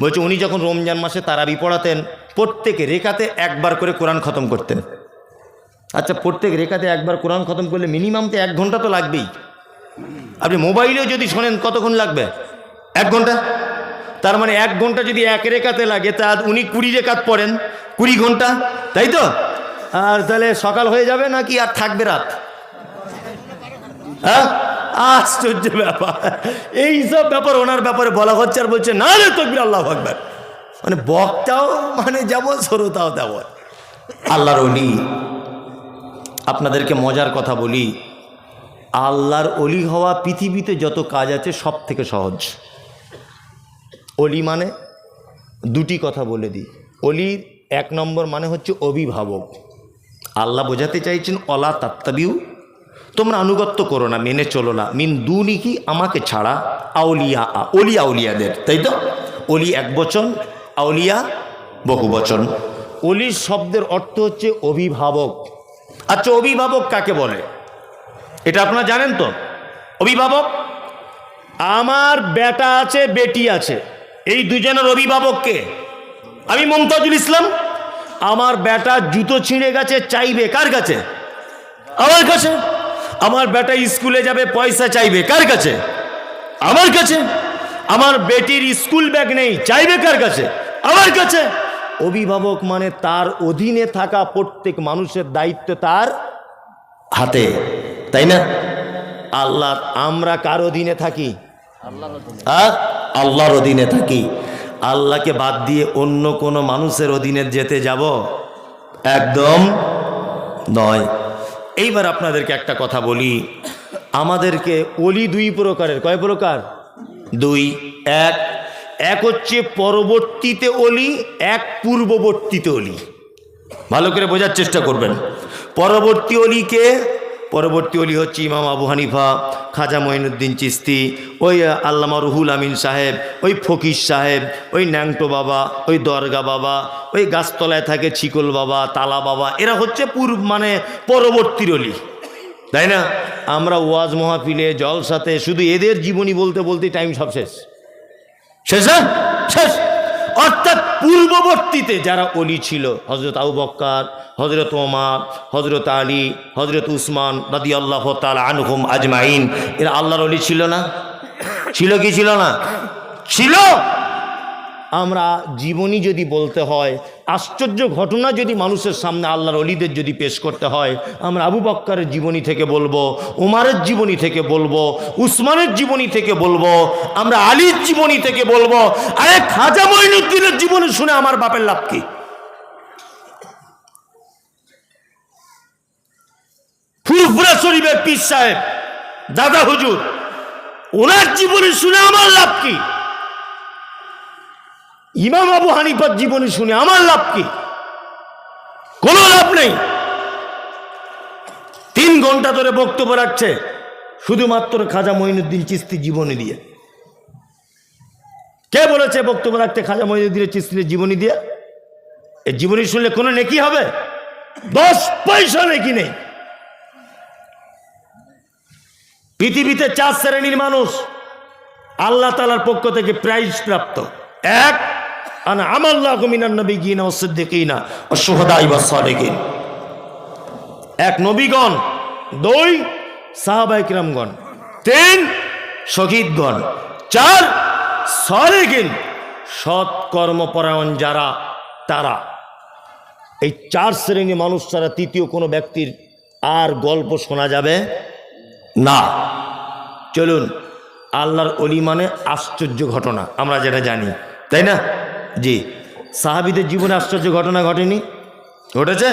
বলছে উনি যখন রমজান মাসে তারাবি পড়াতেন প্রত্যেক রেখাতে একবার করে কোরআন খতম করতেন। আচ্ছা, প্রত্যেক রেখাতে একবার কোরআন খতম করলে মিনিমাম তো 1 ঘন্টা তো লাগবেই। আপনি মোবাইলেও যদি শোনেন কতক্ষণ লাগবে? 1 ঘন্টা। তার মানে 1 ঘন্টা যদি 1 রেখাতে লাগে, তা উনি 20 রেখাত পড়েন, 20 ঘন্টা, তাই তো? আর তাহলে সকাল হয়ে যাবে নাকি আর থাকবে রাত? হ্যাঁ, আশ্চর্য ব্যাপার। এইসব ব্যাপার ওনার ব্যাপারে বলা হচ্ছে, আর বলছে না রে তাকবীর আল্লাহু আকবার। মানে বক্তাও মানে যেমন, শ্রোতাও তেমন। আল্লাহর ওলি। আপনাদেরকে মজার কথা বলি, আল্লাহর ওলি হওয়া পৃথিবীতে যত কাজ আছে সব থেকে সহজ। ওলি মানে দুটি কথা বলে দিই। ওলির 1 নম্বর মানে হচ্ছে অভিভাবক। আল্লাহ বোঝাতে চাইছেন অলা তাত্তাবিউ, তোমরা আনুগত্য করো না, মেনে চলো না, মিন দুনিহি, আমাকে ছাড়া, আউলিয়া, ওলি আউলিয়াদের, তাই তো? ওলি 1 বচন, আউলিয়া বহু বচন। ওলির শব্দের অর্থ হচ্ছে অভিভাবক। আচ্ছা, অভিভাবক কাকে বলে এটা আপনারা জানেন তো? অভিভাবক, আমার বেটা আছে, বেটি আছে, এই দুজনের অভিভাবক কে? আমি মুমতাজুল ইসলাম। আমার বেটা জুতো ছিঁড়ে গেছে, চাইবে কার কাছে? আমার কাছে। আমার বেটা স্কুলে যাবে, পয়সা চাইবে কার কাছে? আমার কাছে। আমার বেটির স্কুল ব্যাগ নেই, চাইবে কার কাছে? আমার কাছে। অভিভাবক মানে তার অধীনে থাকা প্রত্যেক মানুষের দায়িত্ব তার হাতে, তাই না? আল্লাহ, আমরা কার অধীনে থাকি? আল্লাহর অধীনে থাকি। আল্লাহকে বাদ দিয়ে অন্য কোনো মানুষের অধীনে যেতে যাব? একদম নয়। এইবার আপনাদেরকে একটা কথা বলি, আমাদেরকে ওলি 2 প্রকারের। কয় প্রকার? 2। এক হচ্ছে পরবর্তীতে ওলি, এক পূর্ববর্তীতে ওলি। ভালো করে বোঝার চেষ্টা করবেন। পরবর্তী ওলিকে, পরবর্তী ওলি হচ্ছে ইমাম আবু হানিফা, খাজা মঈনুদ্দিন চিশতি, ওই আল্লামা রুহুল আমিন সাহেব, ওই ফকির সাহেব, ওই ন্যাংটো বাবা, ওই দরগা বাবা, ওই গাছতলায় থাকে ছিকল বাবা, তালা বাবা, এরা হচ্ছে মানে পরবর্তী ওলি, তাই না? আমরা ওয়াজ মাহফিলে, জলসাতে শুধু এদের জীবনী বলতে বলতে টাইম সব শেষ। অর্থাৎ পূর্ববর্তীতে যারা ওলি ছিল, হযরত আবু বকর, হযরত ওমর, হযরত আলী, হযরত উসমান রাদিয়াল্লাহু তাআলা আনহুম আজমাইন, এরা আল্লাহর ওলি ছিল না? ছিল কি ছিল না? ছিল। আমরা জীবনী যদি বলতে হয়, আশ্চর্য ঘটনা যদি মানুষের সামনে আল্লাহর ওলিদের যদি পেশ করতে হয়, আমরা আবু বকরের জীবনী থেকে বলবো, উমারের জীবনী থেকে বলবো, উসমানের জীবনী থেকে বলবো, আমরা আলীর জীবনী থেকে বলবো। আরে খাজা মঈনুদ্দিনের জীবনী শুনে আমার বাপের লাভ কি? ফুরফুরা শরীফের পীর সাহেব দাদা হুজুর, ওনার জীবনী শুনে আমার লাভ কি? ইমাম আবু হানিফার জীবনী শুনে আমার লাভ কি? কোনো লাভ নেই। 3 ঘন্টা ধরে বক্তব্য রাখছে শুধুমাত্র খাজা মঈনুদ্দিন চিশতি জীবনী দিয়ে। কে বলেছে বক্তব্য রাখতে খাজা মঈনুদ্দিন চিশতির জীবনী দিয়ে? এই জীবনী শুনলে কোনো নেকি হবে? 10 পয়সা নেকি নেই। পৃথিবীতে 4 শ্রেণীর মানুষ আল্লাহ তাআলার পক্ষ থেকে প্রাইজ প্রাপ্ত। 1, আনা আমাল্লাহু মিনান নাবিয়্যিনা ওয়াস সিদ্দিকিনা ওয়াশ শুহাদাই ওয়াস সালিহিন। 1 নবীগণ, 2 সাহাবায়ে কিরামগণ, 3 শহীদগণ, 4 সালিহিন, সৎ কর্মপরায়ণ যারা, তারা। এই 4 শ্রেণীর মানুষ ছাড়া তৃতীয় কোনো ব্যক্তির আর গল্প শোনা যাবে না। চলুন, আল্লাহর ওলি মানে আশ্চর্য ঘটনা, আমরা যেটা জানি, তাই না? জি, সাহাবীদের জীবনে আশ্চর্য ঘটনা ঘটেনি? ঘটেছে।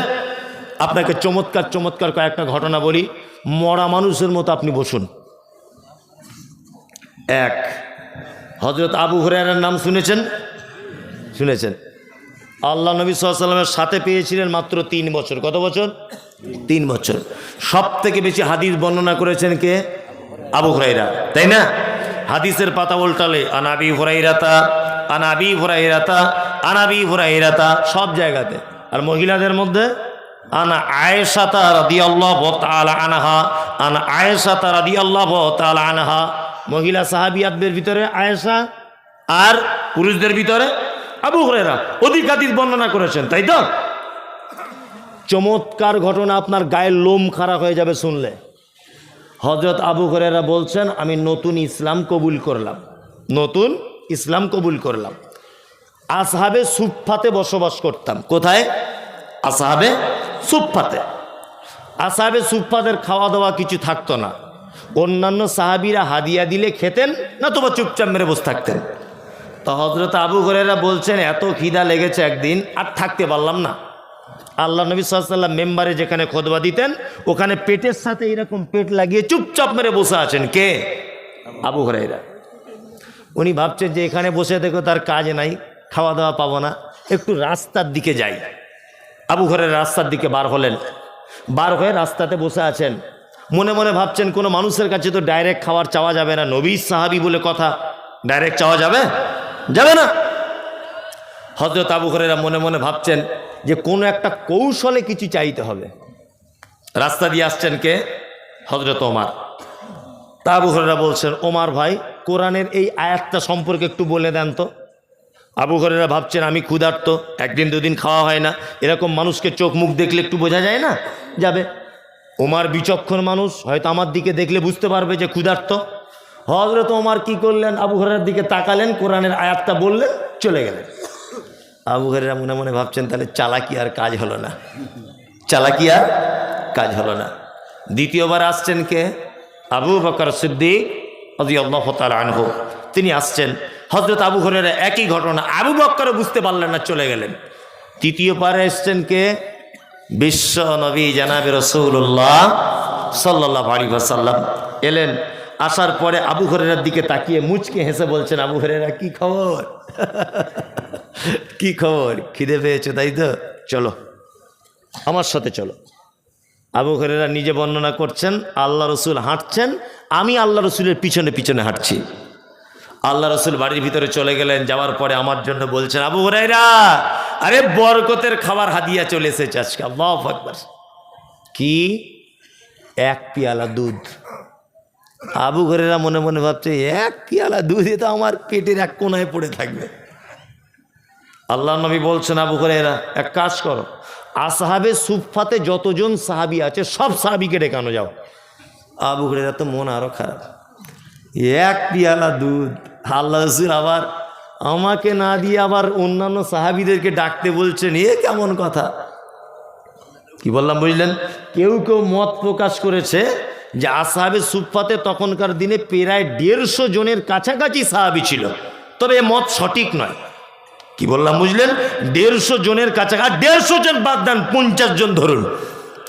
আপনাকে চমৎকার চমৎকার কয়েকটা ঘটনা বলি, মরা মানুষের মতো আপনি বসুন। 1, হযরত আবু হুরায়রার নাম শুনেছেন? শুনেছেন। আল্লাহ নবী সাল্লাল্লাহু আলাইহি ওয়াসাল্লামের সাথে পেয়েছিলেন মাত্র 3 বছর। কত বছর? 3 বছর। সব থেকে বেশি হাদিস বর্ণনা করেছেন কে? আবু হুরায়রা, তাই না? হাদিসের পাতা উল্টালে আনাবি হুরায়রাতা, আনাবি হুরায়রাতা, আনাবি হুরায়রাতা, সব জায়গাতে। আর মহিলাদের মধ্যে আনা আয়েশাতা রাদিয়াল্লাহু তাআলা আনহা, আনা আয়েশাতা রাদিয়াল্লাহু তাআলা আনহা। মহিলা সাহাবিয়াতদের ভিতরে আয়েশা আর পুরুষদের ভিতরে আবু হুরায়রা অধিক হাদিস বর্ণনা করেছেন, তাই তো? চমৎকার ঘটনা, আপনার গায়ের লোম খারাপ হয়ে যাবে শুনলে। হযরত আবু হুরায়রা বলছেন, আমি নতুন ইসলাম কবুল করলাম, নতুন ইসলাম কবুল করলাম। আসহাবে সুফফাতে বসবাস করতাম। কোথায়? আসহাবে সুফফাতে। আসহাবে সুফফাতের খাওয়া দাওয়া কিছু থাকতো না। অন্যান্য সাহাবীরা হাদিয়া দিলে খেতেন, না তোবা চুপচাপ মেরে বসে থাকতেন। তো হযরত আবু হুরায়রা বলছেন, এত খিদা লেগেছে একদিন, আর থাকতে পারলাম না। আল্লাহ নবী সাল্লাল্লাহু আলাইহি ওয়াসাল্লাম মেম্বারে যেখানে খুতবা দিতেন, ওখানে পেটের সাথে এরকম পেট লাগিয়ে চুপচাপ মেরে বসে আছেন। কে? আবু হুরায়রা। উনি ভাবছেন যে এখানে বসে দেখো তার কাজ নাই, খাওয়া দাওয়া পাবো না, একটু রাস্তার দিকে যাই। আবু হুরায়রা রাস্তার দিকে বার হলেন, বার হয়ে রাস্তাতে বসে আছেন। মনে মনে ভাবছেন, কোনো মানুষের কাছে তো ডাইরেক্ট খাবার চাওয়া যাবে না, নবী সাহাবী বলে কথা, ডাইরেক্ট চাওয়া যাবে যাবে না। হযরত আবু হুরায়রা মনে মনে ভাবছেন যে কোনো একটা কৌশলে কিছু চাইতে হবে। রাস্তা দিয়ে আসছেন কে? হযরত ওমর। তা আবু হুরায়রা বলছেন, ওমর ভাই, কোরআনের এই আয়াতটা সম্পর্কে একটু বলে দেন তো। আবু হুরায়রা ভাবছেন, আমি ক্ষুধার্ত, একদিন দুদিন খাওয়া হয় না, এরকম মানুষকে চোখ মুখ দেখলে একটু বোঝা যায় না যাবে। ওমর বিচক্ষণ মানুষ, হয়তো আমার দিকে দেখলে বুঝতে পারবে যে ক্ষুধার্ত। হযরত ওমর কি করলেন? আবু হুরায়রার দিকে তাকালেন, কোরআনের আয়াতটা বললেন, চলে গেলেন। আবু হুরায়রা মনে মনে ভাবছেন, তাহলে চালাকি আর কাজ হলো না, চালাকি আর কাজ হলো না। দ্বিতীয়বার আসছেন কে? আবু বকর সিদ্দিক রাদিয়াল্লাহু তাআলা আনহু। তিনি আসছেন। হযরত আবু হুরায়রা একই ঘটনা, আবু বকরও বুঝতে পারলেন না, চলে গেলেন। তৃতীয়বারে এসছেন কে? বিশ্ব নবী জানাবে রাসূলুল্লাহ সাল্লাল্লাহু আলাইহি ওয়াসাল্লাম এলেন। আসার পরে আবু হুরায়রার দিকে তাকিয়ে মুচকে হেসে বলছেন, আবু হুরায়রা কি খবর? কি খবর? খিদে পেয়েছে তাই তো? চলো আমার সাথে চলো। আবু হুরায়রা নিজে বর্ণনা করছেন, আল্লাহ রসুল হাঁটছেন, আমি আল্লাহ রসুলের পিছনে পিছনে হাঁটছি। আল্লাহ রসুল বাড়ির ভিতরে চলে গেলেন। যাওয়ার পরে আমার জন্য বলছেন, আবু হুরায়রা, আরে বরকতের খাবার হাদিয়া চলে এসেছে আজকে। আল্লাহু আকবার। কি? এক পেয়ালা দুধ। আবু হুরায়রা মনে মনে ভাবছে, এক পেয়ালা দুধে তো আমার পেটের এক কোনায় পড়ে থাকবে। আল্লাহ নবী বলছেন, আবু হুরায়রা এক কাজ করো, আসহাবে সুফফাতে যতজন সাহাবী আছে সব সাহাবীকে ডেকানো যাও। আবু হুরায়রা তো মন আরো খারাপ, এক পেয়ালা দুধ, আল্লাহ রাসূল আবার আমাকে না দিয়ে আবার অন্যান্য সাহাবীদেরকে ডাকতে বলছেন, এ কেমন কথা? কি বললাম বুঝলেন? কেউ কেউ মত প্রকাশ করেছে যে আসহাবে সুফফাতে তখনকার দিনে প্রায় 150 জনের কাছাকাছি সাহাবী ছিল, তবে এ মত সঠিক নয়। কি বললাম বুঝলেন? 150 জনের কাছাকাছি, 150 জন বাদ দেন, 50 জন ধরুন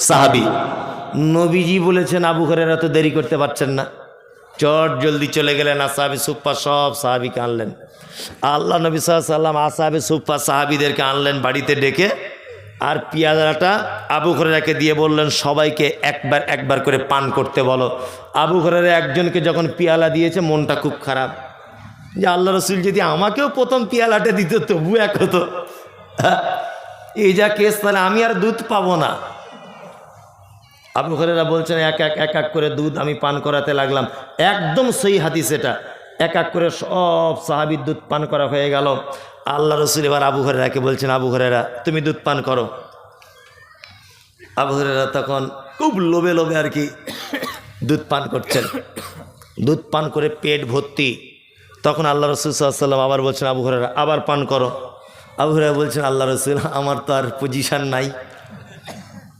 সাহাবী। নবীজি বলেছেন, আবু হুরায়রা তো দেরি করতে পারছেন না, চট জলদি চলে গেলেন। আসহাবে সুফফা সব সাহাবীকে আনলেন। আল্লাহ নবী সাল্লাল্লাহু আলাইহি ওয়াসাল্লাম আসহাবে সুফফা সাহাবীদেরকে আনলেন বাড়িতে ডেকে, আর পেয়ালাটা আবু হুরায়রাকে দিয়ে বললেন, সবাইকে একবার একবার করে পান করতে বলো। আবু হুরায়রা একজনকে যখন পেয়ালা দিয়েছে, মনটা খুব খারাপ, যে আল্লাহ রসুল যদি আমাকেও প্রথম পেয়ালাটা দিত তবু এক হতো, এই যা কেস, তাহলে আমি আর দুধ পাবো না। আবু হুরায়রা বলছেন, এক এক করে দুধ আমি পান করাতে লাগলাম। একদম সহি হাদিস এটা। এক এক করে সব সাহাবীর দুধ পান করা হয়ে গেল। আল্লাহ রসুল এবার আবু হুরায়রাকে বলছেন, আবু হুরায়রা তুমি দুধ পান করো। আবু হুরায়রা তখন খুব লোভে লোভে আর কি দুধ পান করছেন। দুধ পান করে পেট ভর্তি। তখন আল্লাহ রসুল সাল্লাল্লাহু আলাইহি ওয়াসাল্লাম আবার বলছেন, আবু হুরায়রা আবার পান করো। আবু হুরায়রা বলছেন, আল্লাহ রসুল আমার তো আর পজিশন নাই।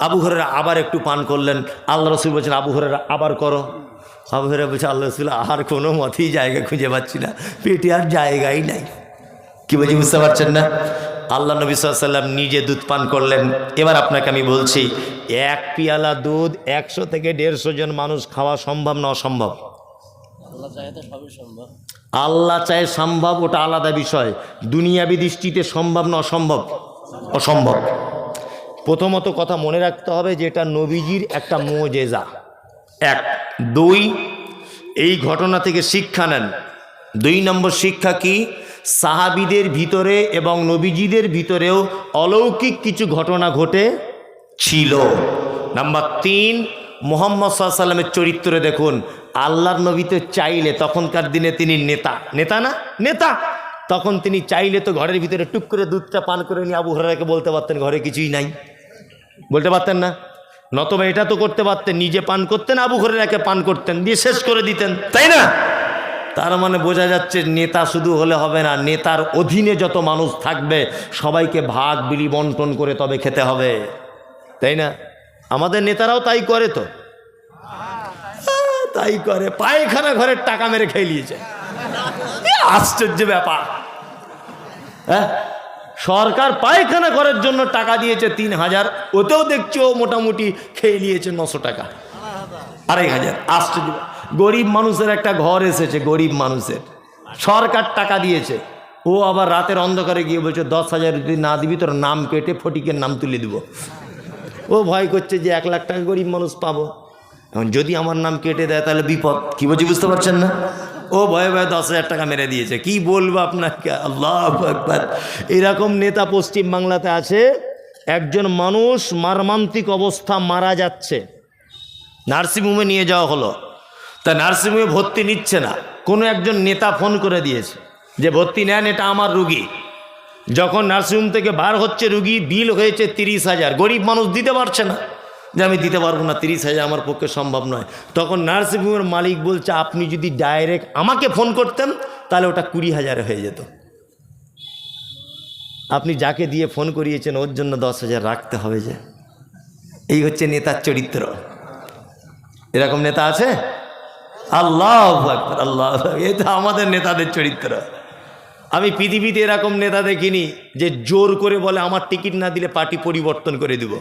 আবু হুরায়রা আবার একটু পান করলেন। আল্লাহ রসুল বলছেন, আবু হুরায়রা আবার করো। আবু হুরায়রা বলছে, আল্লাহ রসুল আর কোনো মতেই জায়গা খুঁজে পাচ্ছি না, পেটে আর জায়গাই নাই। কি বলছি বুঝতে পারছেন না? আল্লাহ নবী সাল্লাল্লাহু আলাইহি ওয়াসাল্লাম নিজে দুধ পান করলেন। এবার আপনাকে আমি বলছি, এক পেয়ালা দুধ 100 থেকে 150 জন মানুষ খাওয়া সম্ভব না অসম্ভব? আল্লাহ চায় সম্ভব, ওটা আলাদা বিষয়। দুনিয়াবি দৃষ্টিতে সম্ভব না অসম্ভব? অসম্ভব। প্রথমত কথা মনে রাখতে হবে যে এটা নবীজির একটা মুজিজা। 1 2 এই ঘটনা থেকে শিক্ষা নেন। 2 নম্বর শিক্ষা কি? সাহাবীদের ভিতরে এবং নবীজিদের ভিতরেও অলৌকিক কিছু ঘটনা ঘটে ছিল। নাম্বার 3, মুহাম্মদ সাল্লাল্লাহু আলাইহি ওয়াসাল্লামের চরিত্রে দেখুন, আল্লাহর নবী তো চাইলে তখনকার দিনে তিনি নেতা, নেতা না নেতা, তখন তিনি চাইলে তো ঘরের ভিতরে টুক করে দুধটা পান করে নিয়ে আবু হুরায়রাকে বলতে পারতেন ঘরে কিছুই নাই, বলতে পারতেন না? নতবা এটা তো করতে পারতেন, নিজে পান করতেন, আবু হুরায়রাকে পান করতেন, দিয়ে শেষ করে দিতেন, তাই না? তার মানে বোঝা যাচ্ছে নেতা শুধু হলে হবে না, নেতার অধীনে যত মানুষ থাকবে সবাইকে ভাগ বিলি বন্টন করে তবে খেতে হবে, তাই না? আমাদের নেতারাও তাই করে, তো তাই করে, পায়খানা ঘরের টাকা মেরে খেয়ে নিয়েছে। আশ্চর্য ব্যাপার। হ্যাঁ, সরকার পায়খানা ঘরের জন্য টাকা দিয়েছে 3000, ওতেও দেখছি ও মোটামুটি খেয়ে নিয়েছে 900 টাকা, 2500। আশ্চর্য। গরিব মানুষের একটা ঘর এসেছে, গরিব মানুষের, সরকার টাকা দিয়েছে, ও আবার রাতের অন্ধকারে গিয়ে বলছে 10,000 যদি না দিবি তোর নাম কেটে ফটিকের নাম তুলে দিব। ও ভয় করছে যে 1 লাখ টাকা গরিব মানুষ পাবো, এখন যদি আমার নাম কেটে দেয় তাহলে বিপদ। কি বলছি বুঝতে পারছেন না? ও ভয়ে ভয়ে 10,000 টাকা মেরে দিয়েছে। কি বলবো আপনাকে, আল্লাহু আকবার। এরকম নেতা পশ্চিম বাংলাতে আছে। একজন মানুষ মর্মান্তিক অবস্থা, মারা যাচ্ছে, নার্সিংহোমে নিয়ে যাওয়া হলো, তা নার্সিংহোমে ভর্তি নিচ্ছে না, কোনো একজন নেতা ফোন করে দিয়েছে যে ভর্তি নেন, এটা আমার রুগী। যখন নার্সিংহোম থেকে বার হচ্ছে রুগী, বিল হয়েছে 30,000। গরিব মানুষ দিতে পারছে না, যে আমি দিতে পারবো না, 30,000 আমার পক্ষে সম্ভব নয়। তখন নার্সিংহোমের মালিক বলছে আপনি যদি ডাইরেক্ট আমাকে ফোন করতেন তাহলে ওটা 20,000 হয়ে যেত। আপনি যাকে দিয়ে ফোন করিয়েছেন ওর জন্য 10,000 রাখতে হবে যে। এই হচ্ছে নেতার চরিত্র। এরকম নেতা আছে? আল্লাহু আকবার, আল্লাহু আকবার। এটা আমাদের নেতাদের চরিত্র। আমি পৃথিবীতে এরকম নেতা দেখিনি যে জোর করে বলে আমার টিকিট না দিলে পার্টি পরিবর্তন করে দিব,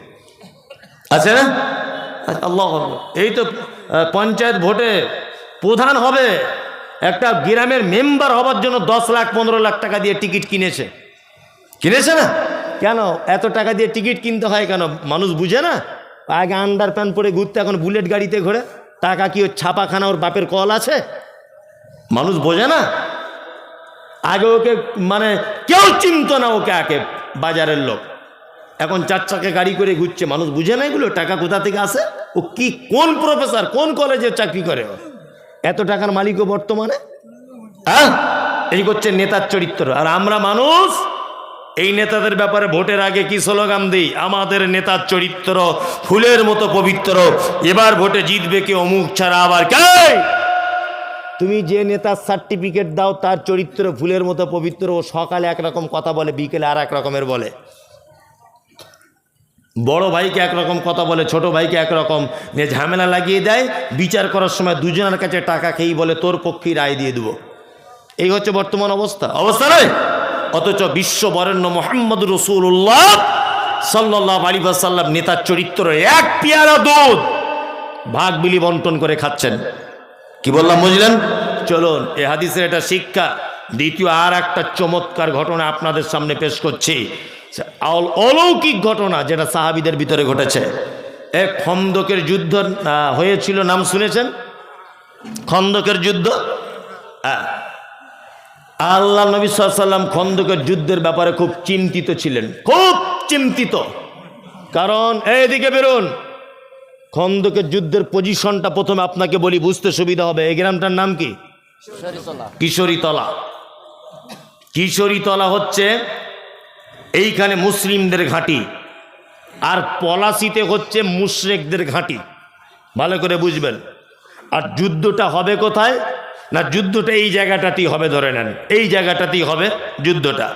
আছে না? আল্লাহু আকবার। এই তো পঞ্চায়েত ভোটে প্রধান হবে, একটা গ্রামের মেম্বার হবার জন্য 10 লাখ 15 লাখ টাকা দিয়ে টিকিট কিনেছে না? কেন এত টাকা দিয়ে টিকিট কিনতে হয় কেন? মানুষ বুঝে না? আগে আন্ডার প্যান্ট পরে ঘুরতে, এখন বুলেট গাড়িতে ঘোরে। টাকা কি ওর ছাপাখানা, ওর বাপের কল আছে? মানুষ বোঝে না। আগে ওকে মানে কেউ চিনত না ওকে, আগে বাজারের লোক। এখন 4 চাকা গাড়ি করে ঘুরছে, মানুষ বুঝে না এগুলো টাকা কোথা থেকে আসে। ও কি, কোন প্রফেসর, কোন কলেজে চাকরি করে, এত টাকার মালিকও বর্তমানে। হ্যাঁ, এই করছে নেতার চরিত্র। আর আমরা মানুষ এই নেতাদের ব্যাপারে ভোটের আগে কি স্লোগান দিই? আমাদের নেতার চরিত্র ফুলের মতো পবিত্র, এবার ভোটে জিতবে কে অমুক ছাড়া আবার কে। তুমি যে নেতার সার্টিফিকেট দাও তার চরিত্র ফুলের মতো পবিত্র। ও সকালে একরকম কথা বলে, বিকেলে আর এক রকমের বলে। বড় ভাইকে একরকম কথা বলে, ছোট ভাইকে একরকম নিয়ে ঝামেলা লাগিয়ে দেয়। বিচার করার সময় দুজনের কাছে টাকা খেয়েই বলে তোর পক্ষেই রায় দিয়ে দেবো। এই হচ্ছে বর্তমান অবস্থা নয়? অথচ বিশ্ব বরেণ্য মুহাম্মদুর রাসূলুল্লাহ সাল্লাল্লাহু আলাইহি ওয়াসাল্লাম নেতার চরিত্র, এক পেয়ালা দুধ ভাগ বিলি বন্টন করে খাচ্ছেন। কি বললাম বুঝলেন? চলুন, এ হাদিসের এটা শিক্ষা। দ্বিতীয় আর একটা চমৎকার ঘটনা আপনাদের সামনে পেশ করছি, অলৌকিক ঘটনা যেটা সাহাবীদের ভিতরে ঘটেছে। এক খন্দকের যুদ্ধ হয়েছিল, নাম শুনেছেন? খন্দকের যুদ্ধ। আল্লাহ নবী সাল্লাল্লাহু আলাইহি ওয়াসাল্লাম খন্দকের যুদ্ধের ব্যাপারে খুব চিন্তিত ছিলেন, খুব চিন্তিত। কারণ এইদিকে বেরোন, খন্দকের যুদ্ধের পজিশনটা প্রথমে আপনাকে বলি, বুঝতে সুবিধা হবে। এই গ্রামটার নাম কি? কিশোরীতলা। কিশোরীতলা হচ্ছে এইখানে মুসলিমদের ঘাঁটি, আর পলাশিতে হচ্ছে মুশরিকদের ঘাঁটি। ভালো করে বুঝবেন। আর যুদ্ধটা হবে কোথায় না, যুদ্ধটা এই জায়গাটাতেই হবে, ধরে নেন এই জায়গাটাতেই হবে যুদ্ধটা।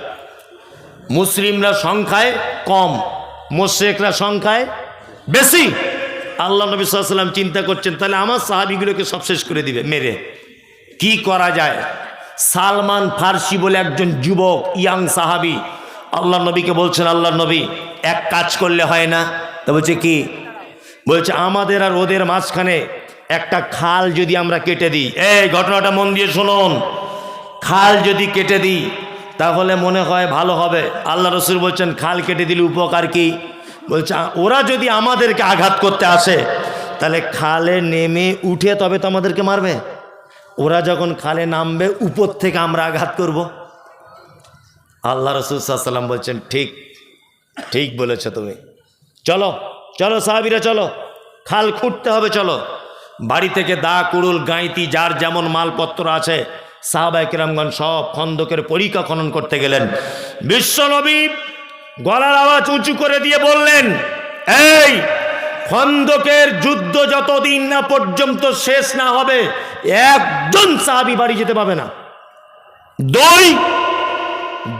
মুসলিমরা সংখ্যায় কম, মুশরিকরা সংখ্যায় বেশি। আল্লাহ নবী সাল্লাল্লাহু আলাইহি ওয়াসাল্লাম চিন্তা করছেন তাহলে আমার সাহাবীগুলোকে সব শেষ করে দিবে মেরে, কি করা যায়। সালমান ফার্সি বলে একজন যুবক ইয়াং সাহাবী আল্লাহ নবীকে বলছেন, আল্লাহ নবী এক কাজ করলে হয় না? তা বলছে কি? বলছে আমাদের আর ওদের মাঝখানে একটা খাল যদি আমরা কেটে দিই। এই ঘটনাটা মন দিয়ে শুনুন। খাল যদি কেটে দিই তাহলে মনে হয় ভালো হবে। আল্লাহ রসুল বলছেন খাল কেটে দিলে উপকার কি? বলছে ওরা যদি আমাদেরকে আঘাত করতে আসে তাহলে খালে নেমে উঠে তবে তো আমাদেরকে মারবে। ওরা যখন খালে নামবে উপর থেকে আমরা আঘাত করব। আল্লাহ রসুল সাল্লাল্লাহু আলাইহি ওয়াসাল্লাম বলছেন ঠিক, ঠিক বলেছো তুমি। চলো চলো সাহাবীরা চলো, খাল খুঁড়তে হবে, চলো। বাড়ি থেকে দা কুড়ুল গাঁইতি যার যেমন মালপত্র আছে সাহাবায়ে কেরামগণ সব খন্দকের পরিখা খনন করতে গেলেন। বিশ্বনবী গলার আওয়াজ উঁচু করে দিয়ে বললেন, এই খন্দকের যুদ্ধ যতদিন না পর্যন্ত শেষ না হবে একজন সাহাবী বাড়ি যেতে পাবে না।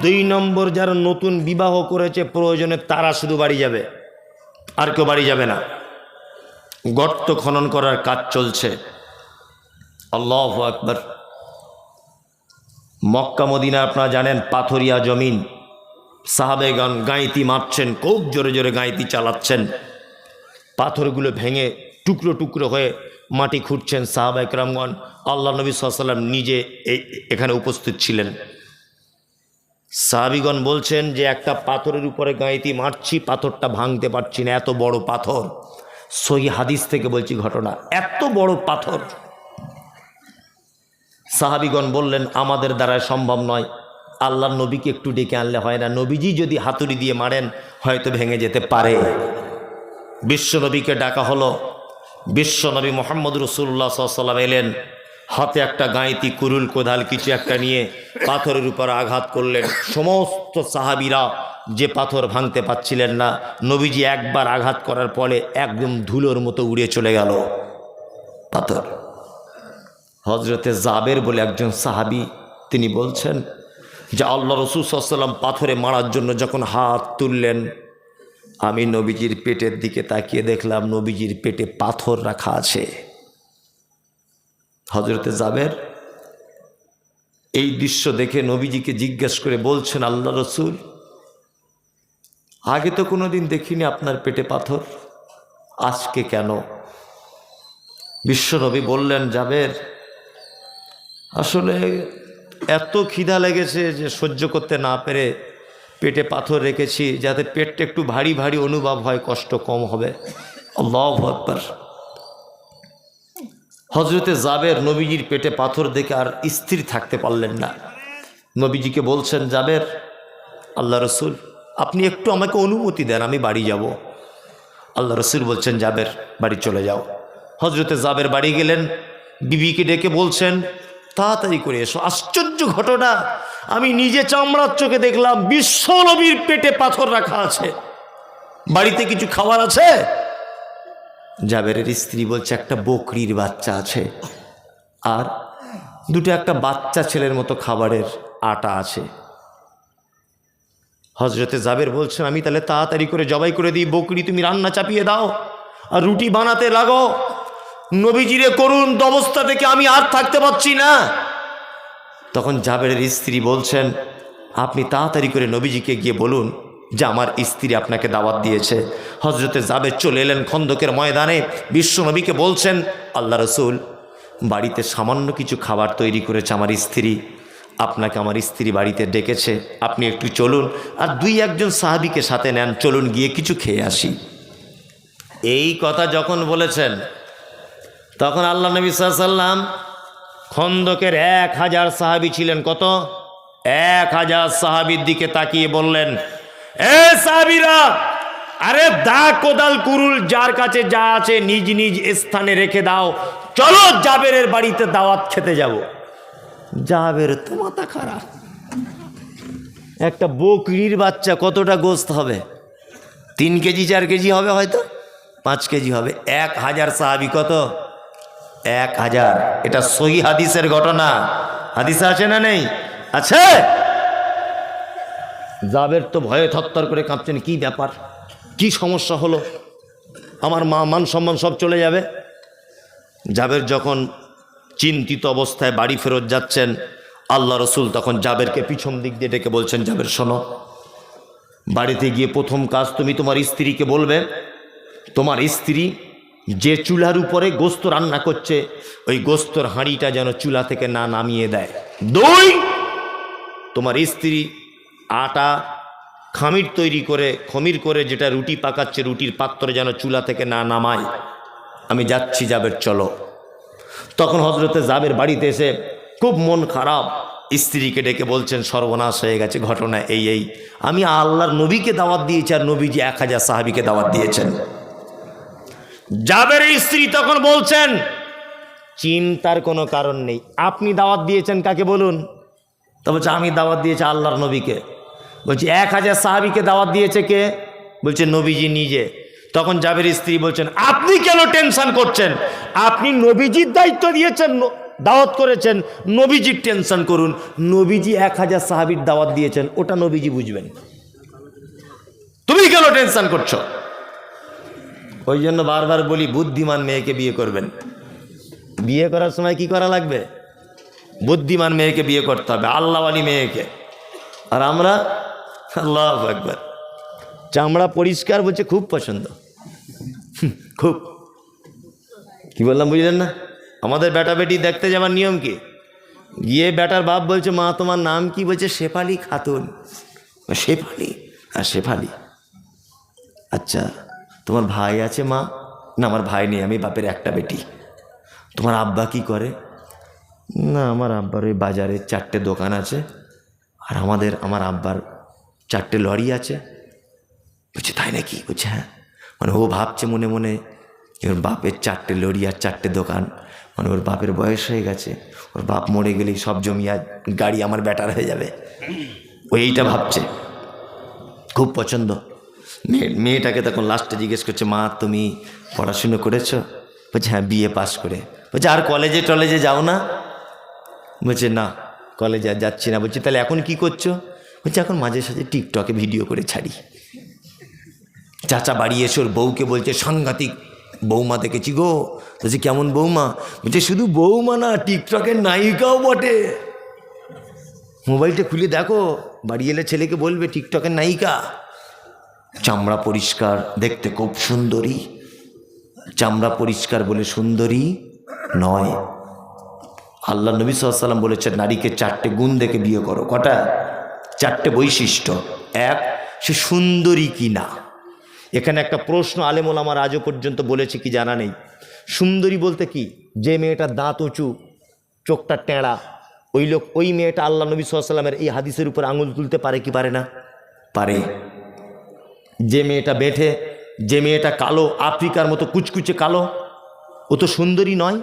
দুই নম্বর যারা নতুন বিবাহ করেছে প্রয়োজনে তারা শুধু বাড়ি যাবে, আর কেউ বাড়ি যাবে না। গর্ত খনন করার কাজ চলছে। আল্লাহু আকবার। মক্কা মদিনা আপনারা জানেন পাথরিয়া জমিন, সাহাবেগণ গাঁইতি মারছেন, খুব জোরে জোরে গাঁইতি চালাচ্ছেন, পাথরগুলো ভেঙে টুকরো টুকরো হয়ে মাটি খুঁড়ছেন সাহাবায়ে কেরামগণ। আল্লাহ নবী সাল্লাল্লাহু আলাইহি ওয়াসাল্লাম নিজে এখানে উপস্থিত ছিলেন। সাহাবীগণ বলছেন যে একটা পাথরের উপরে গাঁইতি মারছি, পাথরটা ভাঙতে পারছি না, এত বড় পাথর। সহিহ হাদিস থেকে বলছি ঘটনা, এত বড় পাথর। সাহাবীগণ বললেন আমাদের দ্বারা সম্ভব নয়, আল্লাহর নবীকে একটু ডেকে আনলে হয় না? নবীজি যদি হাতুড়ি দিয়ে মারেন হয়তো ভেঙে যেতে পারে। বিশ্বনবীকে ডাকা হলো। বিশ্বনবী মুহাম্মদ রাসূলুল্লাহ সাল্লাল্লাহু আলাইহি ওয়াসাল্লাম এলেন, হাতে একটা গাঁইতি কুরুল কোদাল কিছু একটা নিয়ে পাথরের উপর আঘাত করলেন। সমস্ত সাহাবীরা যে পাথর ভাঙতে পারছিলেন না, নবীজি একবার আঘাত করার পরে একদম ধুলোর মতো উড়ে চলে গেল পাথর। হযরতে জাবের বলে একজন সাহাবী, তিনি বলছেন যে আল্লাহ রাসূল সাল্লাল্লাহু আলাইহি ওয়াসাল্লাম পাথরে মারার জন্য যখন হাত তুললেন, আমি নবীজির পেটের দিকে তাকিয়ে দেখলাম নবীজির পেটে পাথর রাখা আছে। হযরতে জাবের এই দৃশ্য দেখে নবীজিকে জিজ্ঞেস করে বলছেন, আল্লাহ রাসূল, আগে তো কোনোদিন দেখিনি আপনার পেটে পাথর, আজকে কেন? বিশ্বনবী বললেন, জাবের, আসলে এত খিদা লেগেছে যে সহ্য করতে না পেরে পেটে পাথর রেখেছি, যাতে পেটটা একটু ভারী ভারী অনুভব হয়, কষ্ট কম হবে। আল্লাহু আকবার। হযরতে জাবের নবীজির পেটে পাথর দেখে আর স্থির থাকতে পারলেন না। নবীজিকে বলছেন, জাবের, আল্লাহ রসুল আপনি একটু আমাকে অনুমতি দেন, আমি বাড়ি যাব। আল্লাহ রসুল বলছেন, জাবের বাড়ি চলে যাও। হযরতে জাবের বাড়ি গেলেন, বিবিকে ডেকে বলছেন, তাড়াতাড়ি করে এসো। আশ্চর্য ঘটনা, আমি নিজে চামড়ার চোখে দেখলাম বিশ্ব নবীর পেটে পাথর রাখা আছে। বাড়িতে কিছু খাবার আছে? জাবেরের স্ত্রী বলছে, একটা বকরির বাচ্চা আছে, আর দুটো একটা বাচ্চা ছেলের মতো খাবারের আটা আছে। হযরতে জাবের বলছেন, আমি তাহলে তাড়াতাড়ি করে জবাই করে দিই, বকরি তুমি রান্না চাপিয়ে দাও আর রুটি বানাতে লাগো। নবীজিরে করুণ অবস্থা থেকে আমি আর থাকতে পারছি না। তখন জাবেরের স্ত্রী বলছেন, আপনি তাড়াতাড়ি করে নবীজিকে গিয়ে বলুন যে আমার স্ত্রী আপনাকে দাওয়াত দিয়েছে। হযরতে জাবের চলে এলেন খন্দকের ময়দানে, বিশ্ব নবীকে বলছেন, আল্লাহ রসুল, বাড়িতে সামান্য কিছু খাবার তৈরি করেছে আমার স্ত্রী, আপনাকে আমার স্ত্রী বাড়িতে ডেকেছে, আপনি একটু চলুন আর দুই একজন সাহাবীকে সাথে নেন, চলুন গিয়ে কিছু খেয়ে আসি। এই কথা যখন বলেছেন তখন আল্লাহ নবী সাল্লাল্লাহু আলাইহি ওয়াসাল্লাম খন্দকের 1000 সাহাবী ছিলেন, কত? 1000 সাহাবীর দিকে তাকিয়ে বললেন, এ সাহাবীরা, আরে দা কোদাল কুরুল যার কাছে যা আছে নিজ নিজ স্থানে রেখে দাও, চলো জাবেরের বাড়িতে দাওয়াত খেতে যাব। জাবের তো মাথা খারাপ, একটা বকরির বাচ্চা কতটা গোস্ত হবে? 3 কেজি 4 কেজি হবে, হয়তো 5 কেজি হবে। 1000 সাহাবী, কত? 1000। এটা সহিহ হাদিসের ঘটনা। হাদিসে আছে না নেই? আছে। জাবের তো ভয়ে থরথর করে কাঁপছেন, কি ব্যাপার, কি সমস্যা হলো, আমার মান সম্মান সব চলে যাবে। জাবের যখন চিন্তিত অবস্থায় বাড়ি ফেরত যাচ্ছেন, আল্লাহ রসুল তখন জাবেরকে পিছন দিক দিয়ে ডেকে বলছেন, জাবের শোনো, বাড়িতে গিয়ে প্রথম কাজ তুমি তোমার স্ত্রীকে বলবে, তোমার স্ত্রী যে চুলার উপরে গোস্ত রান্না করছে ওই গোস্তর হাঁড়িটা যেন চুলা থেকে না নামিয়ে দেয়। 2, তোমার স্ত্রী আটা খমির করে যেটা রুটি পাকাচ্ছে রুটির পাত্র যেন চুলা থেকে না নামায়। আমি যাচ্ছি, জাবের চলো। তখন হযরতে জাবের বাড়িতে এসে খুব মন খারাপ, স্ত্রীকে ডেকে বলছেন, সর্বনাশ হয়ে গেছে, ঘটনা এই, আমি আল্লাহর নবীকে দাওয়াত দিয়েছি আর নবীজি 1000 সাহাবীকে দাওয়াত দিয়েছেন। জাবেরের স্ত্রী তখন বলছেন, চিন্তার কোনো কারণ নেই। আপনি দাওয়াত দিয়েছেন কাকে বলুন? তা বলছে আমি দাওয়াত দিয়েছি আল্লাহর নবীকে। বলছি 1000 সাহাবীকে দাওয়াত দিয়েছে কে? বলছে নবীজি নিজে। তখন জাবের স্ত্রী বলছেন আপনি কেন টেনশন করছেন? আপনি নবীজির দায়িত্ব দিয়েছেন, দাওয়াত করেছেন, নবীজির টেনশন করুন। নবীজি 1000 সাহাবীর দাওয়াত দিয়েছেন, ওটা নবীজি বুঝবেন, তুমি কেন টেনশন করছো? ওই জন্য বারবার বলি বুদ্ধিমান মেয়েকে বিয়ে করবেন। বিয়ে করার সময় কি করা লাগবে? বুদ্ধিমান মেয়েকে বিয়ে করতে হবে, আল্লাহওয়ালি মেয়েকে। আর আমরা আল্লাহু আকবার, চামড়া পরিষ্কার বলছে খুব পছন্দ, খুব। কি বললাম বুঝলেন না? আমাদের বেটা বেটি দেখতে যাওয়ার নিয়ম কি? গিয়ে বেটার বাপ বলছে মা তোমার নাম কি? বলছে শেফালি খাতুন। শেফালি? হ্যাঁ শেফালি। আচ্ছা তোমার ভাই আছে মা? না আমার ভাই নেই, আমি বাপের একটা বেটি। তোমার আব্বা কি করে? না আমার আব্বার ওই বাজারে 4টে দোকান আছে, আর আমার আব্বার 4টে লরি আছে। বলছে তাই নাকি? বলছে হ্যাঁ। মানে ও ভাবছে মনে মনে ওর বাপের 4টে লরি আর 4টে দোকান, মানে ওর বাপের বয়স হয়ে গেছে, ওর বাপ মরে গেলেই সব জমি আর গাড়ি আমার বেটার হয়ে যাবে। ও এইটা ভাবছে, খুব পছন্দ। মেয়েটাকে তখন লাস্টে জিজ্ঞেস করছে মা তুমি পড়াশুনো করেছো? বলছে হ্যাঁ বিএ পাস করে। বলছে আর কলেজে টলেজে যাও না? বলছে না কলেজে আর যাচ্ছি না। বলছে তাহলে এখন কি করছো? বলছে এখন মাঝে সাঝে টিকটকে ভিডিও করে ছাড়ি। চাচা বাড়ি এসে ওর বউকে বলছে সাংঘাতিক বৌমা দেখেছি গো। বলছে কেমন বৌমা? বলছে শুধু বৌমা না, টিকটকের নায়িকাও বটে। মোবাইলটা খুলে দেখো, বাড়ি এলে ছেলেকে বলবে টিকটকের নায়িকা। চামড়া পরিষ্কার, দেখতে খুব সুন্দরী। চামড়া পরিষ্কার বলে সুন্দরী নয়। আল্লাহ নবী সাল্লাল্লাহু আলাইহি ওয়াসাল্লাম বলেছেন নারীকে 4টে গুণ দেখে বিয়ে করো। কটা? 4টে বৈশিষ্ট্য। এক, সে সুন্দরী কি না। এখানে একটা প্রশ্ন আলেম ওলামার আজও পর্যন্ত বলেছে কি জানা নেই। সুন্দরী বলতে কি? যে মেয়েটার দাঁত উঁচু, চোখটা টেঁড়া, ওই মেয়েটা আল্লাহ নবী সাল্লাল্লাহু আলাইহি ওয়াসাল্লামের এই হাদিসের উপর আঙুল তুলতে পারে কি পারে না? পারে। যে মেয়েটা বেঠে, যে মেয়েটা কালো, আফ্রিকার মতো কুচকুচে কালো, ও তো সুন্দরী নয়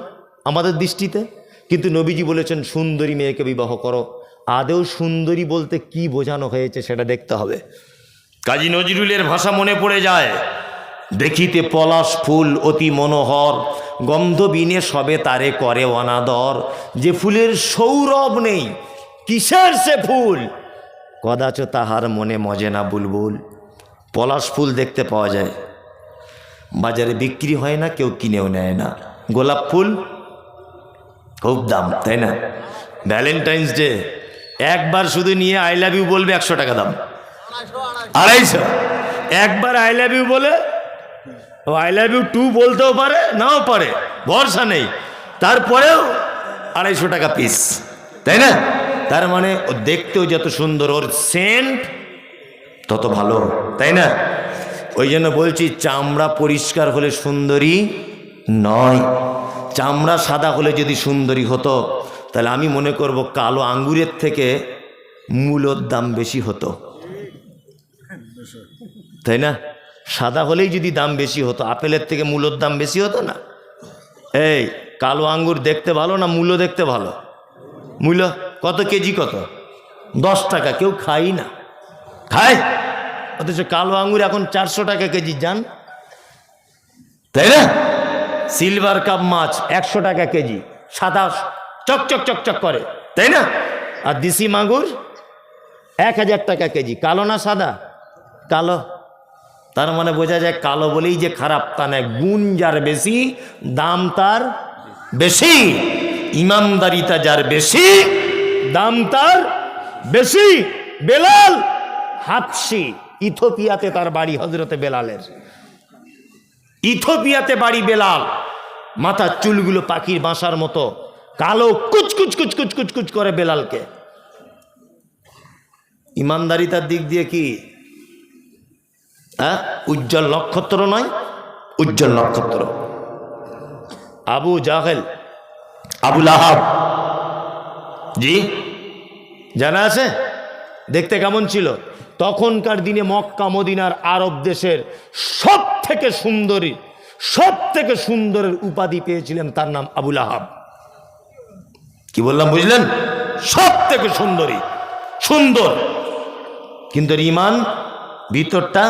আমাদের দৃষ্টিতে। কিন্তু নবীজি বলেছেন সুন্দরী মেয়েকে বিবাহ করো। আদেও সুন্দরী বলতে কি বোঝানো হয়েছে সেটা দেখতে হবে। কাজী নজরুলের ভাষা মনে পড়ে যায়, দেখিতে পলাশ ফুল অতি মনোহর, গন্ধ বিনে সবে তারে করে অনাদর। যে ফুলের সৌরভ নেই, কিসের সে ফুল? কদাচ তাহার মনে মজে না বুলবুল। পলাশ ফুল দেখতে পাওয়া যায়, বাজারে বিক্রি হয় না, কেউ কিনেও নেয় না। গোলাপ ফুল খুব দাম, তাই না? ভ্যালেন্টাইন্স ডে একবার শুধু নিয়ে আই লাভ ইউ বলবে 100 টাকা দাম, 250। একবার আই লাভ ইউ বলে, ও আই লাভ ইউ 2 বলতেও পারে নাও পারে, ভরসা নেই, তারপরেও 250 টাকা পিস, তাই না? তার মানে ও দেখতেও যত সুন্দর, ওর সেন্ট তত ভালো, তাই না? ওই জন্য বলছি চামড়া পরিষ্কার হলে সুন্দরী নয়। চামড়া সাদা হলে যদি সুন্দরী হতো তাহলে আমি মনে করব কালো আঙ্গুরের থেকে মূলোর দাম বেশি হতো, তাই না? সাদা হলেই যদি দাম বেশি হতো, আপেলের থেকে মূলোর দাম বেশি হতো না? এই কালো আঙ্গুর দেখতে ভালো না মূলো দেখতে ভালো? মূলো কত কেজি? কত? 10 টাকা। কেউ খাই না, খায়, অথচ কালো আঙ্গুর এখন 400 টাকা কেজি, যান, তাই না? সিলভার কাপ মাছ 100 টাকা কেজি, সাদা চকচক চকচক করে, তাই না? আর দেশি মাগুর 1000 টাকা কেজি। কালো না সাদা? কালো। তার মানে বোঝা যায় কালো বলেই যে খারাপ তা নয়, গুণ যার বেশি দাম তার বেশি, ইমানদারিতা যার বেশি দাম তার বেশি। বেলাল হাবশি, ইথিওপিয়াতে তার বাড়ি, হযরতে বেলালের ইথিওপিয়াতে বাড়ি। বেলাল মাথার চুলগুলো পাখির বাসার মতো কালো, কুচকুচ কুচকুচ কুচকুচ করে বেলালকে। ইমানদারিতার দিক দিয়ে কি উজ্জ্বল নক্ষত্র নয়? উজ্জ্বল নক্ষত্র। আবু জাহেল, আবুল আহাব, জি জানা আছে? দেখতে কেমন ছিল? তখনকার দিনে মক্কা মদিনার আরব দেশের সব থেকে সুন্দরের উপাধি পেয়েছিলেন, তার নাম আবুল আহাব। কি বললাম বুঝলেন? সব থেকে সুন্দরী, সুন্দর, কিন্তু ইমান ভিতরটা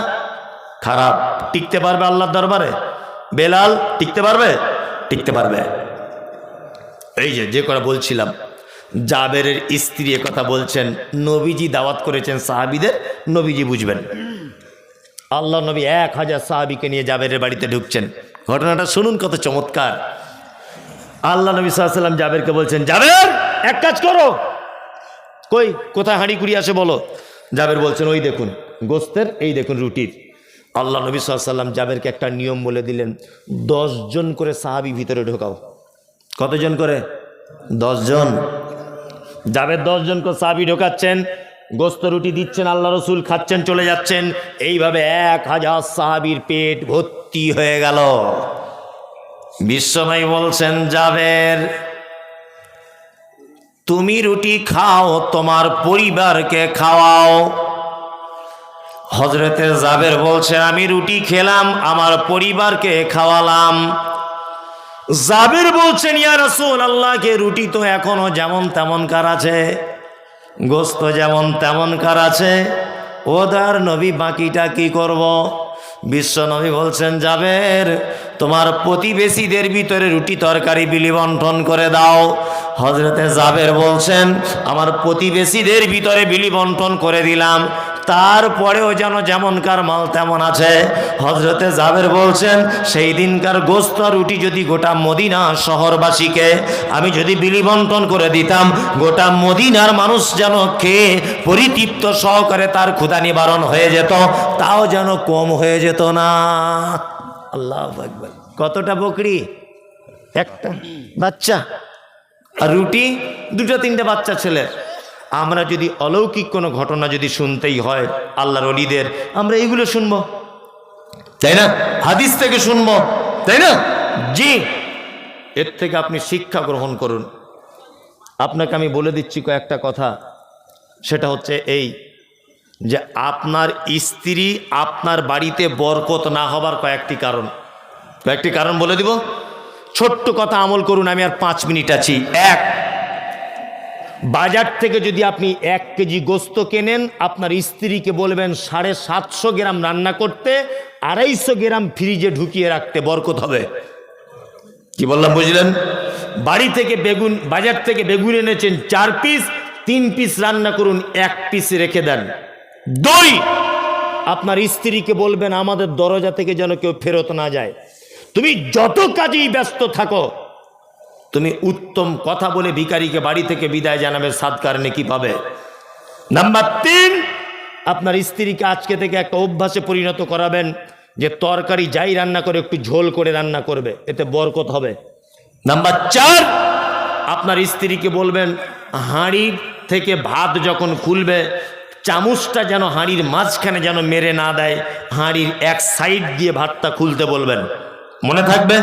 খারাপ। টিকতে পারবে আল্লাহর দরবারে? বেলাল টিকতে পারবে? টিকতে পারবে। এই যে কথা বলছিলাম, জাবেরের স্ত্রী কথা বলছেন, নবীজি দাওয়াত করেছেন সাহাবিদের, নবীজি বুঝবেন। আল্লাহ নবী 1000 সাহাবিকে নিয়ে জাবেরের বাড়িতে ঢুকছেন। ঘটনাটা শুনুন, কত চমৎকার। আল্লাহ নবী সাল্লাল্লাহু আলাইহি ওয়াসাল্লাম জাবেরকে বলছেন, জাবের এক কাজ করো, কই কোথায় হাঁড়ি কুড়ি আসে বলো। জাবের বলছেন, ওই দেখুন গোস্তের, এই দেখুন রুটির। আল্লাহ নবী সাল্লাল্লাহু আলাইহি ওয়াসাল্লাম জাবেরকে একটা নিয়ম বলে দিলেন, 10 জন করে সাহাবি ভিতরে ঢোকাও। কতজন করে? 10 জন। জাবের 10 জন করে সাহাবি ঢোকাচ্ছেন, গোস্ত রুটি দিচ্ছেন, আল্লাহ রসুল খাচ্ছেন, চলে যাচ্ছেন। এইভাবে 1000 সাহাবির পেট ভর্তি হয়ে গেল। বিশ্বনবী বলছেন, জাবের তুমি রুটি খাও, তোমার পরিবারকে খাওয়াও। হযরতে জাবের বলছে, আমি রুটি খেলাম, আমার পরিবারকে খাওয়ালাম। জাবের বলছেন, ইয়া রাসূলুল্লাহ, কে রুটি তো এখনো যেমন তেমনকার আছে, গোস্ত যেমন তেমনকার আছে, ওদার নবী বাকিটা কি করব? বিশ্ব নবী বলছেন, জাবের তোমার প্রতিবেশীদের ভিতরে রুটি তরকারি বিলি বন্টন করে দাও। হযরতে জাবের বলছেন, আমার প্রতিবেশীদের ভিতরে বিলি বন্টন করে দিলাম, তারপরেও যেন যেমনকার মাল তেমন আছে। হযরতে জাবের বলছেন, সেই দিনকার গোস্ত রুটি যদি গোটা মদিনা শহরবাসীকে আমি যদি বিলি বন্টন করে দিতাম, গোটা মদিনার মানুষ যেন খেয়ে পরিতৃপ্ত সহকারে তার ক্ষুধা নিবারণ হয়ে যেত, তাও যেন কম হয়ে যেত না। আল্লাহু আকবার। কতটা বকরি? একটা বাচ্চা, আর রুটি 2-3টে বাচ্চা ছেলে। আমরা যদি অলৌকিক কোনো ঘটনা যদি শুনতেই হয় আল্লাহর ওলিদের, আমরা এইগুলো শুনবো, তাই না? হাদিস থেকে শুনবো, তাই না? জি, এর থেকে আপনি শিক্ষা গ্রহণ করুন। আপনাকে আমি বলে দিচ্ছি কয়েকটা কথা। সেটা হচ্ছে এই যে আপনার স্ত্রী আপনার বাড়িতে বরকত না হবার কয়েকটি কারণ বলে দিব। ছোট্ট কথা আমল করুন, আমি আর 5 মিনিট আছি। 1, বাজার থেকে যদি আপনি 1 কেজি গোস্ত কেনেন, আপনার স্ত্রীকে বলবেন 750 গ্রাম রান্না করতে, 250 গ্রাম ফ্রিজে ঢুকিয়ে রাখতে, বরকত হবে। কি বললাম বুঝলেন? বাড়ি থেকে বাজার থেকে বেগুন এনেছেন 4 পিস, 3 পিস রান্না করুন, 1 পিস রেখে দেন। 2, আপনার স্ত্রীকে বলবেন আমাদের দরজা থেকে যেন কেউ ফেরত না যায়। তুমি যত কাজেই ব্যস্ত থাকো, তুমি উত্তম কথা বলে ভিখারিকে বাড়ি থেকে বিদায় জানাবে, সাদকার নেকি পাবে। নাম্বার 3, আপনার স্ত্রীকে আজকে থেকে একটা অভ্যাসে পরিণত করাবেন যে তরকারি যাই রান্না করে একটু ঝোল করে রান্না করবে, এতে বরকত হবে। নাম্বার 4, আপনার স্ত্রীকে বলবেন হাঁড়ি থেকে ভাত যখন খুলবে, চামচটা যেন হাঁড়ির মাঝখানে যেন মেরে না দেয়, হাঁড়ির এক সাইড দিয়ে ভাতটা খুলতে বলবেন, মনে থাকবে।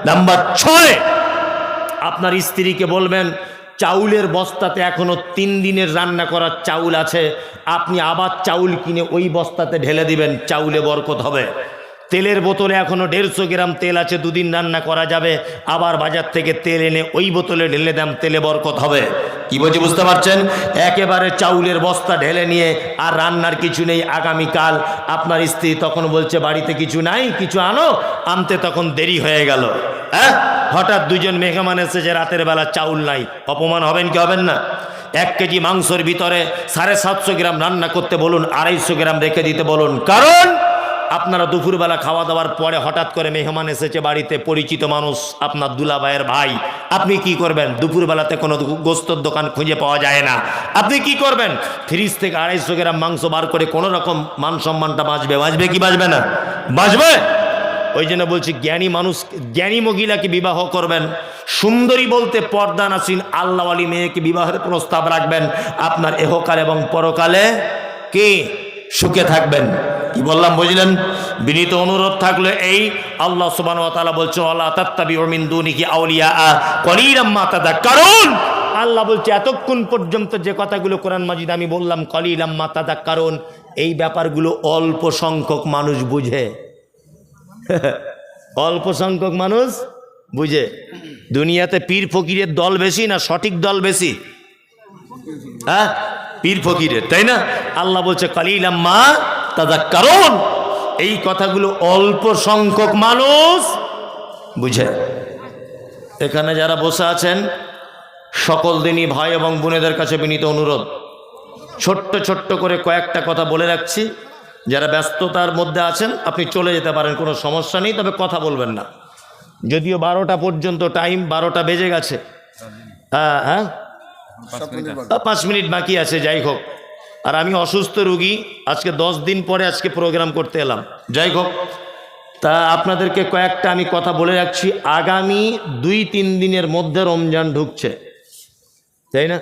নাম্বার 6, আপনার স্ত্রীকে বলবেন চাউলের বস্তাতে এখনো 3 দিনের রান্না করার চাউল আছে, আপনি আবার চাউল কিনে ওই বস্তাতে ঢেলে দিবেন, চাউলে বরকত হবে। তেলের বোতলে এখনো 150 গ্রাম তেল আছে, 2 দিন রান্না করা যাবে, আবার বাজার থেকে তেল এনে ওই বোতলে ঢেলে দেন, তেলে বরকত হবে। কি বলছি বুঝতে পারছেন? একেবারে চাউলের বস্তা ঢেলে নিয়ে আর রান্নার কিছু নেই, আগামীকাল আপনার স্ত্রী তখন বলছে বাড়িতে কিছু নাই, কিছু আনো, আনতে তখন দেরি হয়ে গেল। হ্যাঁ, হঠাৎ 2 জন মেহমান এসেছে, রাতের বেলা চাউল নাই, অপমান হবেন কি হবেন না? 1 কেজি মাংসের ভিতরে 750 গ্রাম রান্না করতে বলুন, 250 গ্রাম রেখে দিতে বলুন। কারণ আপনারা দুপুরবেলা খাওয়া দাওয়ার পরে হঠাৎ করে মেহমান এসেছে বাড়িতে, পরিচিত মানুষ, আপনার দুলাভাইয়ের ভাই, আপনি কি করবেন? দুপুরবেলাতে কোনো গোস্তর দোকান খুঁজে পাওয়া যায় না, আপনি কি করবেন? ফ্রিজ থেকে 250 গ্রাম মাংস বার করে কোনো রকম মান সম্মানটা বাঁচবে কি বাঁচবে না? বাঁচবে। ওই জন্য বলছি, জ্ঞানী মানুষ, জ্ঞানী মহিলাকে বিবাহ করবেন, সুন্দরী বলতে পর্দানাসীন আল্লাহওয়ালি মেয়েকে বিবাহের প্রস্তাব রাখবেন, আপনার এহকাল এবং পরকালে কি সুখে থাকবেন। কি বললাম বুঝলেন? বিনীত অনুরোধ থাকলে এই, আল্লাহ সুবহানাহু ওয়া তাআলা বলছেন ওয়ালা তাত্তাবিউ মিন দুনিহি আউলিয়া কলিলাম মা তাযাক্কারুন। আল্লাহ বলছে এতক্ষণ পর্যন্ত যে কথাগুলো কোরআন মাজিদ আমি বললাম, কলিলাম মা তাযাক্কারুন, এই ব্যাপারগুলো অল্প সংখ্যক মানুষ বুঝে। অল্প সংখ্যক মানুষ বুঝে দুনিয়াতে পীর ফকিরের দল বেশি না সঠিক দল বেশি? হ্যাঁ, পীর ফকিরের, তাই না? আল্লাহ বলছে কালিলাম মা তাযাক্কারুন। এই কথাগুলো অল্প সংখ্যক মানুষ বুঝে। এখানে যারা বসে আছেন সকল দিনই ভাই এবং বোনেদের কাছে বিনীত অনুরোধ, ছোট্ট ছোট্ট করে কয়েকটা কথা বলে রাখছি। যারা ব্যস্ততার মধ্যে আছেন আপনি চলে যেতে পারেন, কোনো সমস্যা নেই, তবে কথা বলবেন না। যদিও 12টা পর্যন্ত টাইম, 12টা বেজে গেছে। হ্যাঁ 5 মিনিট বাকি আছে, যাই হোক। আর আমি অসুস্থ রুগী, আজকে 10 দিন পরে আজকে প্রোগ্রাম করতে এলাম, যাই হোক। তা আপনাদেরকে কয়েকটা আমি কথা বলে রাখছি। আগামী 2-3 দিনের মধ্যে রমজান ঢুকছে, তাই না?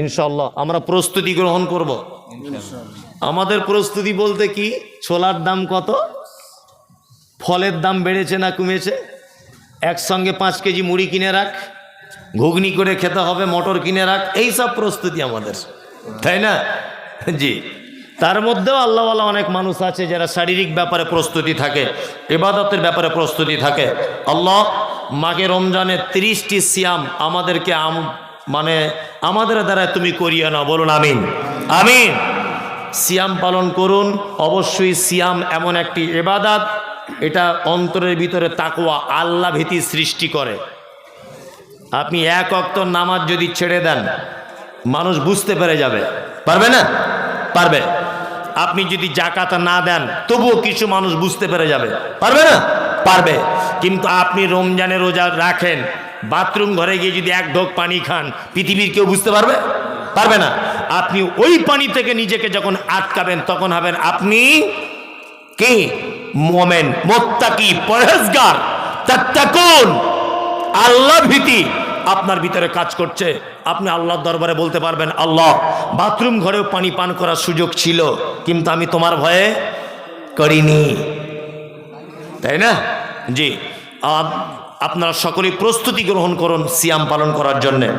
ইনশাল্লাহ আমরা প্রস্তুতি গ্রহণ করব। আমাদের প্রস্তুতি বলতে কি, ছোলার দাম কত, ফলের দাম বেড়েছে না কমেছে, একসঙ্গে 5 কেজি মুড়ি কিনে রাখ, ঘুগনি করে খেতে হবে, মটর কিনে রাখ, এই সব প্রস্তুতি আমাদের, তাই না? জি। তার মধ্যেও আল্লাহওয়ালা অনেক মানুষ আছে যারা শারীরিক ব্যাপারে প্রস্তুতি থাকে, ইবাদতের ব্যাপারে প্রস্তুতি থাকে। আল্লাহ মাকে রমজানের 30টি সিয়াম আমাদেরকে মানে আমাদের দ্বারা তুমি করিয়ে নাও, বলুন আমিন। আমিন। সিয়াম পালন করুন। অবশ্যই সিয়াম এমন একটি ইবাদত, এটা অন্তরের ভিতরে তাকওয়া, আল্লাহ ভীতি সৃষ্টি করে। আপনি 1 ওয়াক্ত নামাজ যদি ছেড়ে দেন, মানুষ বুঝতে পেরে যাবে, পারবে না? পারবে। আপনি যদি যাকাত না দেন, তবুও কিছু মানুষ বুঝতে পেরে যাবে, পারবে না? পারবে। কিন্তু আপনি রমজানে রোজা রাখেন, বাথরুম ঘরে গিয়ে যদি 1 ঢোক পানি খান, পৃথিবীর কেউ বুঝতে পারবে? পারবে না। আপনি ওই পানি থেকে নিজেকে যখন আটকাবেন, তখন হবেন আপনি কি? মুমিন, মুত্তাকি, পরহেজগার। তাত্তাকুন, আল্লাহ ভীতি আপনার ভিতরে কাজ করছে। আপনি আল্লাহর দরবারে বলতে পারবেন, আল্লাহ বাথরুম ঘরেও পানি পান করার সুযোগ ছিল, কিন্তু আমি তোমার ভয়ে করিনি, তাই না? জি। আপনারা সকলেই প্রস্তুতি গ্রহণ করুন সিয়াম পালন করার জন্যে।